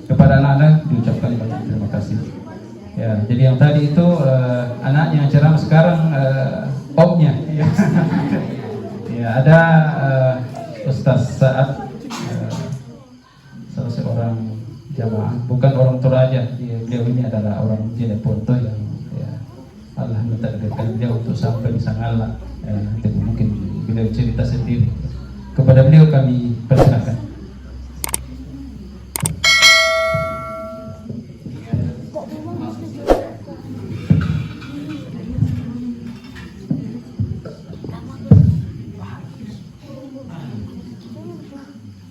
kepada anak-anak diucapkan banyak terima kasih. Ya, jadi yang tadi itu anaknya yang ceramah, sekarang omnya. Ya, ada Ustaz Saad, salah seorang jamaah, bukan orang Toraja. Beliau ini adalah orang Jeneponto yang Allah mentakdirkan dia untuk sampai di Sangala. Nanti mungkin beliau cerita sendiri. Kepada beliau kami persilakan.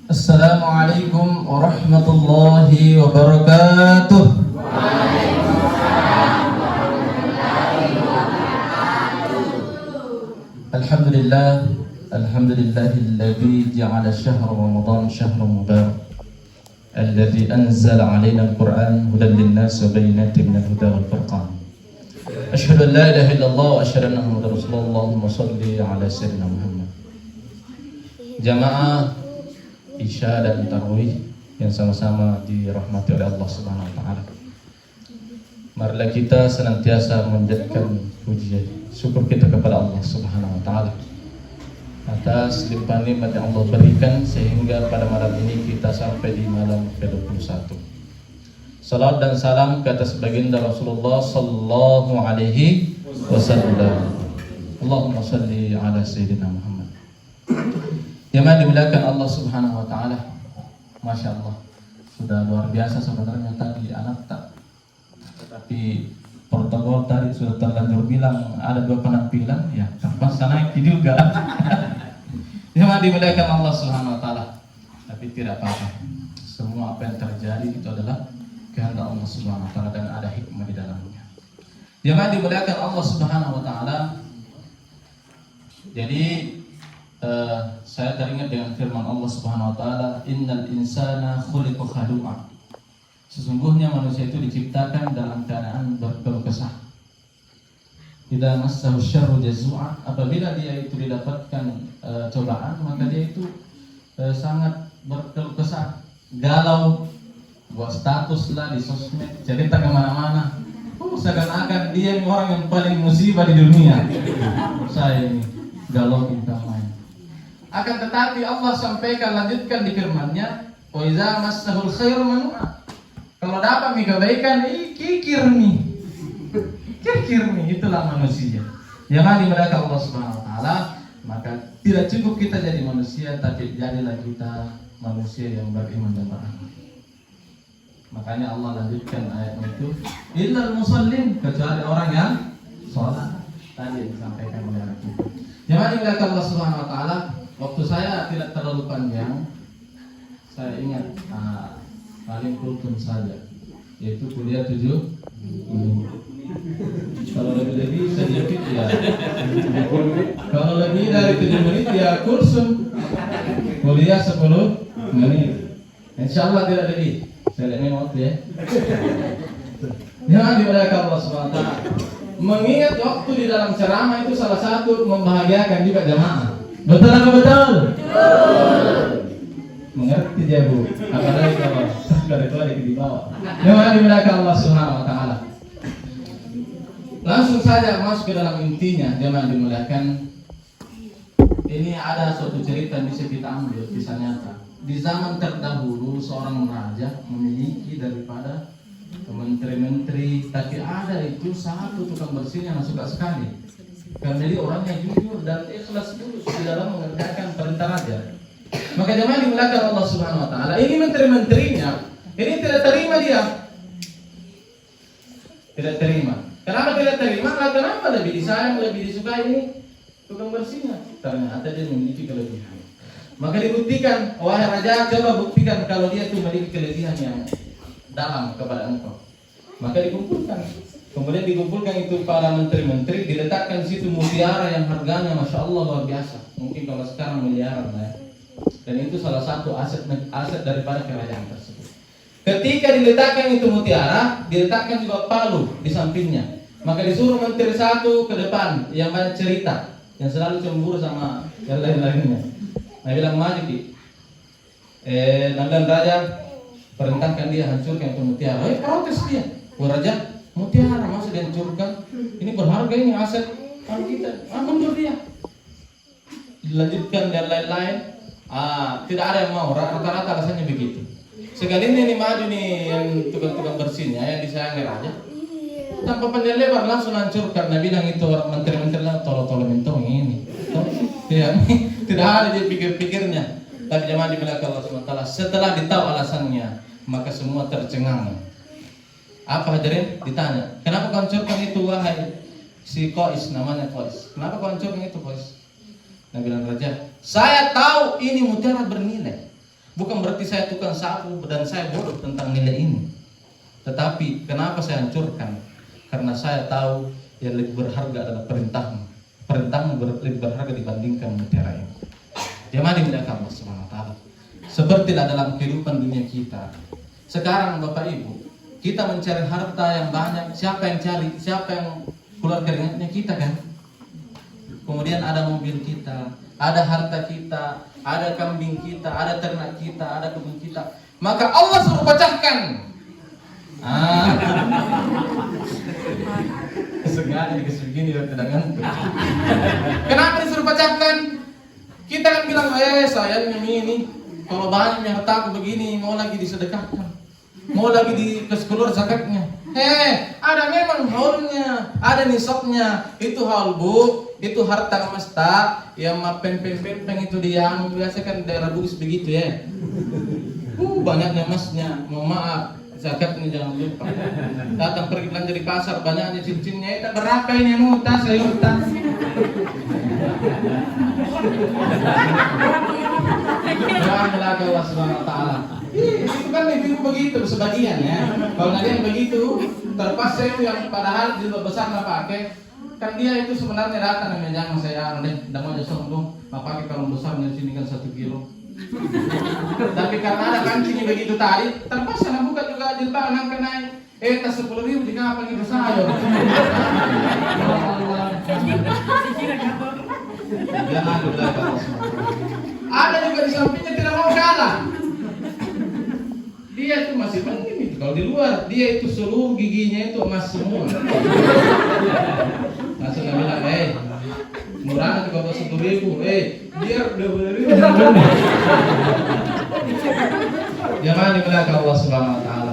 Assalamualaikum warahmatullahi wabarakatuh. Alhamdulillah, alhamdulillahilladzi ja'ala syahra Ramadan syahran mubarak, alladzi anzala 'alaina al-Qur'an hudan lin-nas wa bayyinatin minal huda wal furqan. Asyhadu an la ilaha illallah wa asyhadu anna Muhammadar Rasulullah. Allahumma shalli 'ala sayyidina Muhammad. Jamaah Isya dan Tarawih yang sama-sama dirahmati oleh Allah Subhanahu wa taala. Marilah kita senantiasa menjadikan puji syukur kita kepada Allah Subhanahu wa taala atas limpahan nikmat yang Allah berikan sehingga pada malam ini kita sampai di malam ke-21. Salam dan salam ke atas baginda Rasulullah sallallahu alaihi wasallam. Allahumma shalli ala sayyidina Muhammad. Jemaah dimuliakan Allah Subhanahu wa taala. Masya Allah, sudah luar biasa sebenarnya tadi anak tak. Tetapi protokol tadi sudah terlanjur bilang ada 2 penampilan, ya terpaksa naik juga. Jemaah dimuliakan Allah Subhanahu wa taala. Tapi tidak apa-apa. Semua apa yang terjadi itu adalah kehendak Allah Subhanahu wa taala dan ada hikmah di dalamnya. Jemaah dimuliakan Allah Subhanahu wa taala. Jadi saya teringat dengan firman Allah Subhanahu wa taala, innal insana khuliqa halu'a. Sesungguhnya manusia itu diciptakan dalam keadaan berkeluh kesah. Idza massahu syarru jazua, apabila dia itu didapatkan cobaan, maka dia itu sangat berkeluh kesah, galau, buat status lah di sosmed, cerita kemana-mana. Seakan-akan dia orang yang paling musibah di dunia. Saya ini galau minta main. Akan tetapi Allah sampaikan, lanjutkan di firman-Nya, wa iza massahul khairu manu'a. Kalau dapat kebaikan, kikir nih, itulah manusia. Jangan dimuliakan Allah Subhanahu wa taala, maka tidak cukup kita jadi manusia, tapi jadilah kita manusia yang beriman dan beramal. Makanya Allah lanjutkan ayat itu, illal musallin, kecuali orang yang sholat. Tadi yang disampaikan oleh anak kita. Jangan dimuliakan Allah Subhanahu wa taala. Waktu saya tidak terlalu panjang, saya ingat paling kultum saja, yaitu kuliah 7 menit. Kalau lebih sedikit ya, kalau lebih dari 7 menit ya kursum, kuliah 10 menit. Insya Allah tidak lebih. Saya lihat waktu ya. Jangan dimuliakan Allah Subhanahu wa taala. Mengingat waktu di dalam ceramah itu salah satu membahagiakan juga jamaah. Betul atau betul? Betul. Mengerti dia Bu. Apalagi kalau dari tua di bawah. Jangan dimuliakan Allah Subhanahu wa taala. Langsung saja masuk ke dalam intinya, jangan dimuliakan. Ini ada suatu cerita yang bisa kita ambil, kisah nyata. Di zaman terdahulu seorang raja memiliki daripada menteri-menteri, tapi ada itu satu tukang bersih yang suka sekali. Karena dia orangnya jujur dan ikhlas tulus di dalam mengerjakan perintah raja. Maka jemaah dimuliakan Allah Subhanahu wa taala. Ini menteri-menterinya, ini tidak terima dia. Tidak terima. Kenapa tidak terima? Kenapa lebih disayang, lebih disukai ini tukang bersihnya? Ternyata dia memiliki kelebihan. Maka dibuktikan, wahai raja, coba buktikan kalau dia itu memiliki kelebihan yang dalam kepada engkau. Maka dikumpulkan. Kemudian dikumpulkan itu para menteri-menteri, diletakkan di situ mutiara yang harganya Masya Allah luar biasa. Mungkin kalau sekarang miliaran lah ya. Dan itu salah satu aset daripada kerajaan tersebut. Ketika diletakkan itu mutiara, diletakkan juga palu di sampingnya. Maka disuruh menteri satu ke depan yang banyak cerita, yang selalu cemburu sama yang lain-lainnya. Nah bilang maju ki, Nandan Raja, perintahkan dia hancurkan itu mutiara. Protes dia. Raja, mutiara masa dihancurkan? Ini berharga, ini aset kita. Mundur dia. Dilanjutkan dan lain-lain. Tidak ada yang mau. Rata-rata rasanya begitu. Sekali ini maju nih yang tukang-tukang bersihnya yang disayangi raja. Tanpa panjang lebar langsung hancurkan. Nah bilang itu menteri-menteri lah tolong mentong ini. Ya, tidak ada dia pikir-pikirnya. Tapi jemaah di belakang Allah SWT setelah ditahu alasannya, maka semua tercengang. Apa hadirin? Ditanya, kenapa kau hancurkan itu wahai si Qais, namanya Qais? Kenapa kau hancurkan itu Qais? Nah bilang raja, saya tahu ini mutiara bernilai. Bukan berarti saya tukang sapu dan saya bodoh tentang nilai ini. Tetapi kenapa saya hancurkan? Karena saya tahu yang lebih berharga adalah perintahmu. Perintahmu lebih berharga dibandingkan mutiara ini. Jemaah dimuliakan Allah SWT. Sepertilah dalam kehidupan dunia kita. Sekarang Bapak Ibu, kita mencari harta yang banyak. Siapa yang cari? Siapa yang keluar keringatnya? Kita kan. Kemudian ada mobil kita, ada harta kita, ada kambing kita, ada ternak kita, ada kebun kita. Maka Allah suruh pecahkan. Sengaja dikasih begini dan tidak ngantuk. Kenapa disuruh pecahkan? Kita kan bilang, sayangnya ini kalau banyak hartaku begini, mau lagi disedekahkan, mau lagi dikasih keluar zakatnya. Ada memang haulnya, ada nisabnya. Itu haul bu, itu harta mesta yang pempeng itu dia biasa kan daerah Bugis begitu ya. Banyaknya emasnya, mohon maaf, zakatnya jangan lupa. Datang pergi belanja di pasar, banyaknya cincinnya. Itu berapa ini tas, sayur tas. Janganlah Allah Subhanahu Wa Taala. Itu kan ibu begitu sebagian ya. Kalau ada yang begitu, terpaksa itu yang padahal jilbab besar nggak pakai. Kan dia itu sebenarnya datang dan jangan saya deh, tidak mau sombong, nggak pakai kalung besarnya sini kan 1 kilo. Tapi karena ada kancingnya begitu tadi, terpaksa nak buka juga jilbab angkat naik. Tas 10.000 jika apa gitu sayur. Jangan belakang. Ada juga di sampingnya tidak mau kalah. Dia itu masih penting itu. Kalau di luar dia itu seluruh giginya itu emas semua. Langsung bilang, murah juga bawa 10.000. Biar 20.000. Jangan di belakang Allah Subhanahu Wa Taala.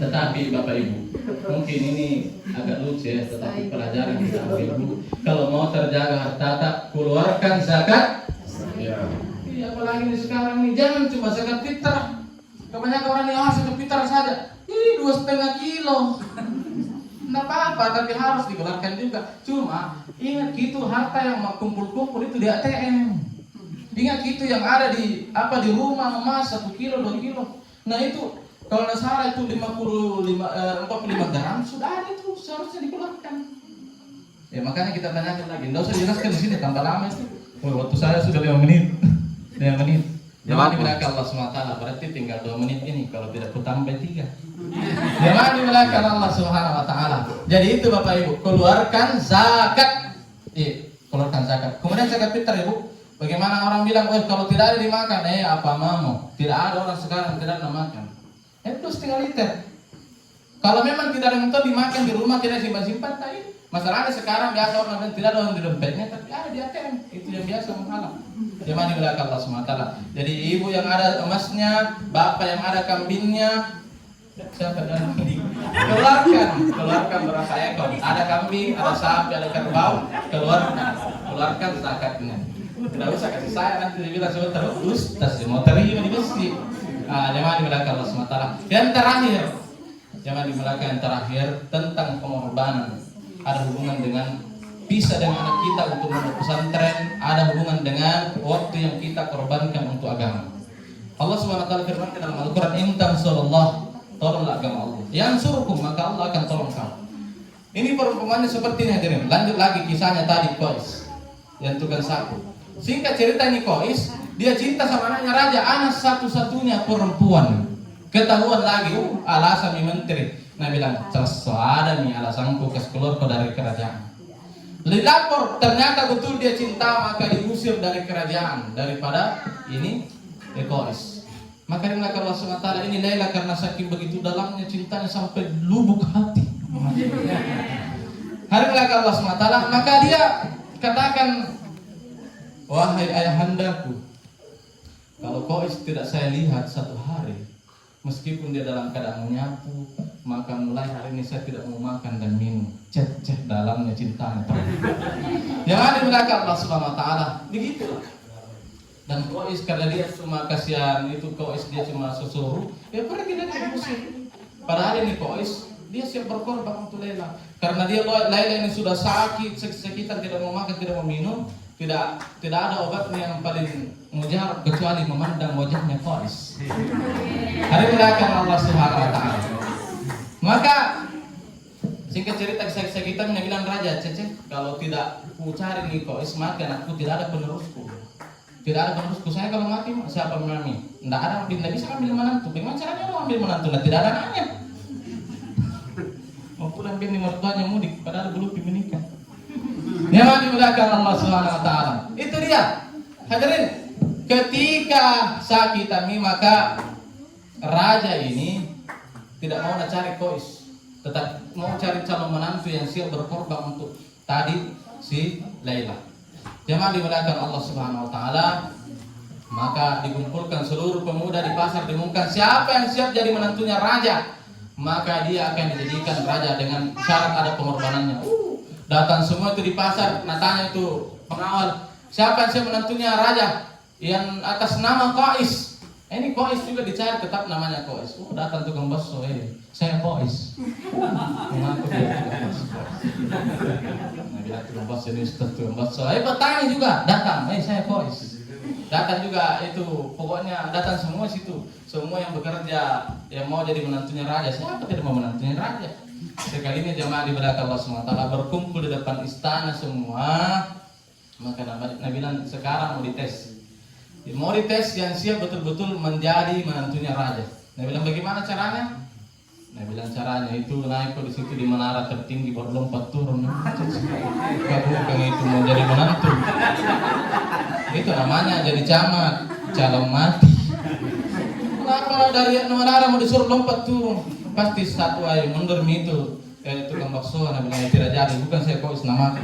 Tetapi Bapak Ibu, mungkin ini agak lucu ya, tetapi pelajaran kita ambil dulu. Kalau mau terjaga harta, tak keluarkan zakat. Ya. Apalagi ini sekarang nih, jangan cuma zakat fitrah. Kebanyakan orang yang zakat fitrah saja, 2,5 kilo. Tidak apa-apa, tapi harus dikeluarkan juga. Cuma ingat gitu harta yang kumpul-kumpul itu di ATM. Ingat gitu yang ada di rumah emas 1 kilo, 2 kilo. Nah itu kalau tidak salah itu 45 gram sudah ada itu seharusnya dikeluarkan. Ya makanya kita tanyakan lagi. Tidak usah dijelaskan di sini tambah lama itu. Waktu saya sudah 5 menit. 5 menit. Jangan dibilangkan Allah SWT, berarti tinggal 2 menit ini. Kalau tidak kutambah 3. Jangan dibilangkan Allah SWT. Jadi itu Bapak Ibu, keluarkan zakat. Keluarkan zakat. Kemudian zakat fitrah Ibu. Bagaimana orang bilang, kalau tidak ada dimakan, apa mau? Tidak ada orang sekarang tidak ada makan. Itu 2,5 liter. Kalau memang tidak ada yang dimakan di rumah, tidak simpan-simpan, tadi. Masalahnya sekarang biasa orang tidak ada orang di dompetnya, tapi ada di ATM. Itu yang biasa menghalang. Jangan di belakang Allah SWT. Jadi ibu yang ada emasnya, bapak yang ada kambingnya, siapa dalam ini? Keluarkan berapa ekor. Ada kambing, ada sapi, ada kerbau, keluarkan zakatnya. Tidak usah kasih saya nanti dibilang sebentar ustaz mau terima di masjid. Jangan di belakang Allah SWT. Yang terakhir, jangan di belakang yang terakhir tentang pengorbanan. Ada hubungan dengan bisa dengan anak kita untuk masuk pesantren, ada hubungan dengan waktu yang kita korbankan untuk agama. Allah SWT firman dalam Al-Quran, "In tansurullah, tolonglah agama Allah. Yansurkum, maka Allah akan tolong kamu." Ini perumpamannya seperti ini hadirin. Lanjut lagi kisahnya tadi Qais yang tukang sapu. Singkat cerita ini Qais, dia cinta sama anaknya raja, anak satu-satunya perempuan. Ketahuan lagi, alasan menteri. Nah bilang, ada nih alasanku keluar dari kerajaan. Dilapor, ternyata betul dia cinta, maka diusir dari kerajaan daripada ini Qais. Maka dimulakan Allah SWT, ini Laila karena saking begitu dalamnya cintanya sampai lubuk hati. Hari dimulakan Allah SWT, maka dia katakan, wahai ayahandaku, kalau Qais tidak saya lihat satu hari, meskipun dia dalam keadaan menyapu, maka mulai hari ini saya tidak mau makan dan minum. Cek dalamnya cintanya. Yang ada dimulakan Allah SWT, begitulah. Dan Qais karena dia cuma kasihan itu, Qais dia cuma susuruh, ya pergi dari musuh. Padahal ini Qais dia siap berkorban untuk Laila. Karena dia Laila ini sudah sakit, sekitar tidak mau makan, tidak mau minum, tidak ada obatnya yang paling mujarab kecuali memandang wajahnya Qais. Hari mulakan Allah Subhanahu wa taala. Maka singkat cerita kisah kita bilang raja, Cece, kalau tidak ku cari nih Qais mati anakku, tidak ada penerusku. Tidak ada penerusku, saya kalau mati siapa menami? Tidak ada, tidak bisa ambil menantu. Bagaimana caranya mau ambil menantu? Nah, tidak ada anaknya. Mau pulang bini mertuanya mudik, padahal belum menikah. Yang dimudahkan Allah Subhanahu wa taala. Itu dia. Hadirin, ketika sakit kami maka raja ini tidak mau cari Qais, tetap mau cari calon menantu yang siap berkorban untuk tadi si Laila. Jemaah dimudahkan Allah Subhanahu wa taala, maka dikumpulkan seluruh pemuda di pasar, diumumkan siapa yang siap jadi menantunya raja, maka dia akan dijadikan raja dengan syarat ada pengorbanannya. Datang semua itu di pasar, tanya itu pengawal, siapa yang siap menantunya raja yang atas nama Qais. Ini Qais juga dicari, tetap namanya Qais. Datang tukang bakso, saya Qais. Mengaku dia tukang bakso. Nah, tukang bakso ini Ustaz tukang bakso. Bertanya juga, datang, saya Qais. Datang juga itu, pokoknya datang semua situ. Semua yang bekerja, yang mau jadi menantunya raja. Siapa tidak mau menantunya raja? Sekali ini jemaah di belakang Allah SWT berkumpul di depan istana semua. Maka Nabi bilang sekarang mau dites. Mau dites yang siap betul-betul menjadi menantunya raja. Nabi bilang bagaimana caranya? Nabi bilang caranya itu naik ke situ di menara tertinggi berlompat turun. Bukan itu mau jadi menantu. Itu namanya jadi camat, calon mati. Kenapa dari menara mau disuruh lompat turun? Pasti satu ayo mundur itu. Tukang bakso, Nabi bilang tidak jadi, bukan saya Qais namaku.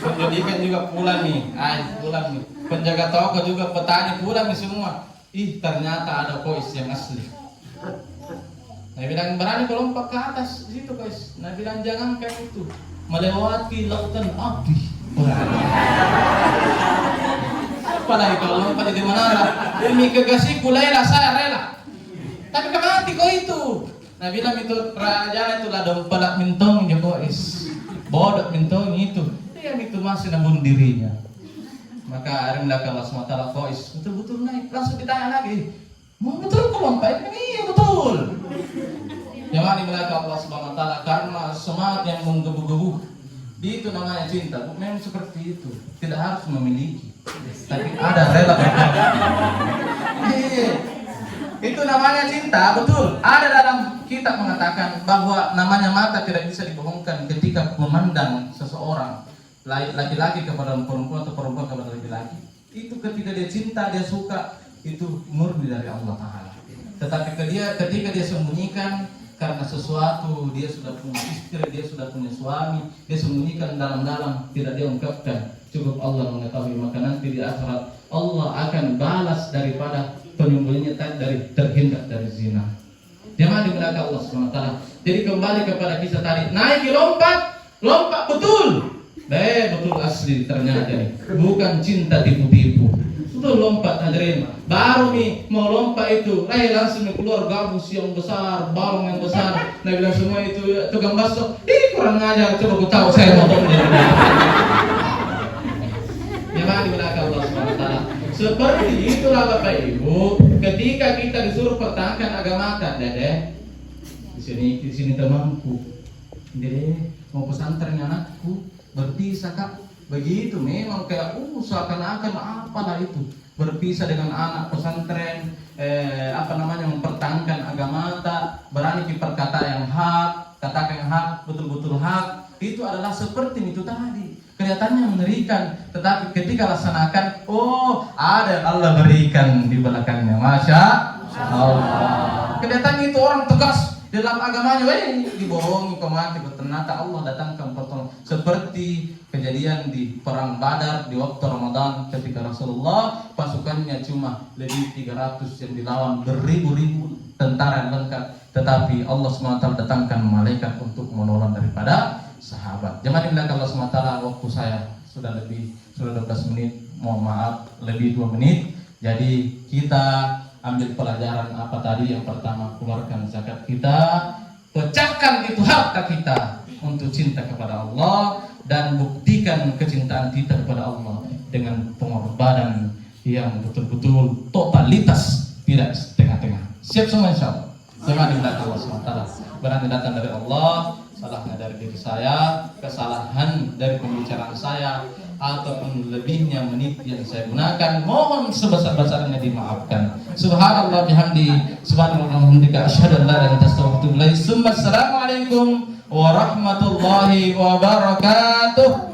Penjadikan juga pulang nih, pulang nih. Penjaga toko juga petani pulang nih semua. Ternyata ada Qais yang asli. Nabi bilang berani kau lompat ke atas di situ Qais. Nabi bilang jangan kayak itu, melewati lautan api. Apalagi kalau lompat di menara, demi kekasihku Laila saya rela. Tapi kemati kau itu. Nabi bilang itu kerajaan itulah dompet mintong ya Qais. Bodok mintong itu. Yang itu masih namun dirinya. Maka hari belakang Allah SWT Qais betul-betul naik. Langsung ditanya lagi, mau betul kau lompat? Iya betul. Yang hari belakang Allah SWT karena semangat yang menggebu-gebu. Itu namanya cinta. Memang seperti itu. Tidak harus memiliki, tapi ada rela berkorban. Itu namanya cinta, betul. Ada dalam kitab mengatakan bahwa namanya mata tidak bisa dibohongkan ketika memandang seseorang, laki-laki kepada perempuan atau perempuan kepada laki-laki. Itu ketika dia cinta, dia suka, itu murni dari Allah Ta'ala. Tetapi ketika dia sembunyikan karena sesuatu, dia sudah punya istri, dia sudah punya suami, dia sembunyikan dalam-dalam, tidak dia ungkapkan, cukup Allah mengetahui. Maka nanti di akhirat Allah akan balas daripada penyembunyinya dari terhindar dari zina. Jemaah di belakang Allah SWT. Jadi kembali kepada kisah tadi, naik lompat betul. Betul asli ternyata ini. Bukan cinta tipu-tipu. Betul lompat hadirin. Baru nih mau lompat itu, langsung keluar gabus yang besar, balong yang besar. Nah bilang semua itu tukang bakso, kurang ngajar, coba ku tahu saya potong dia. Jemaah di belakang Allah SWT. Seperti itulah Bapak Ibu, ketika kita disuruh pertahankan agama kita, Dede, di sini temanku, Dede mau pesantren anakku, berpisah Kak, begitu memang kayak seakan-akan apalah itu, berpisah dengan anak pesantren, mempertahankan agama kita, berani berkata yang hak, katakan yang hak, betul-betul hak, itu adalah seperti itu tadi. Kelihatannya mengerikan, tetapi ketika laksanakan, Oh, ada yang Allah berikan di belakangnya. Masya Allah. Kedatangan itu orang tegas dalam agamanya, dibohongi kemati, ternyata Allah datangkan pertolongan. Seperti kejadian di perang Badar di waktu Ramadan ketika Rasulullah pasukannya cuma lebih 300 yang dilawan beribu-ribu tentara yang lengkap, tetapi Allah SWT datangkan malaikat untuk menolong daripada sahabat. Jemaah dimuliakan Allah SWT, waktu saya sudah 12 menit, mohon maaf lebih 2 menit. Jadi kita ambil pelajaran apa tadi? Yang pertama, keluarkan zakat kita, pecahkan itu harta kita untuk cinta kepada Allah, dan buktikan kecintaan kita kepada Allah dengan pengorbanan yang betul-betul totalitas, tidak setengah-tengah. Siap semua insyaallah. Semua dimuliakan Allah SWT. Berarti datang dari Allah, salahnya dari diri saya, kesalahan dari pembicaraan saya, ataupun lebihnya menit yang saya gunakan, mohon sebesar-besarnya dimaafkan. Subhanallah bihamdi, subhanallah bihamdika, asyhadu an la ilaha illa anta astaghfiruka wa atubu ilaik. Assalamualaikum warahmatullahi wabarakatuh.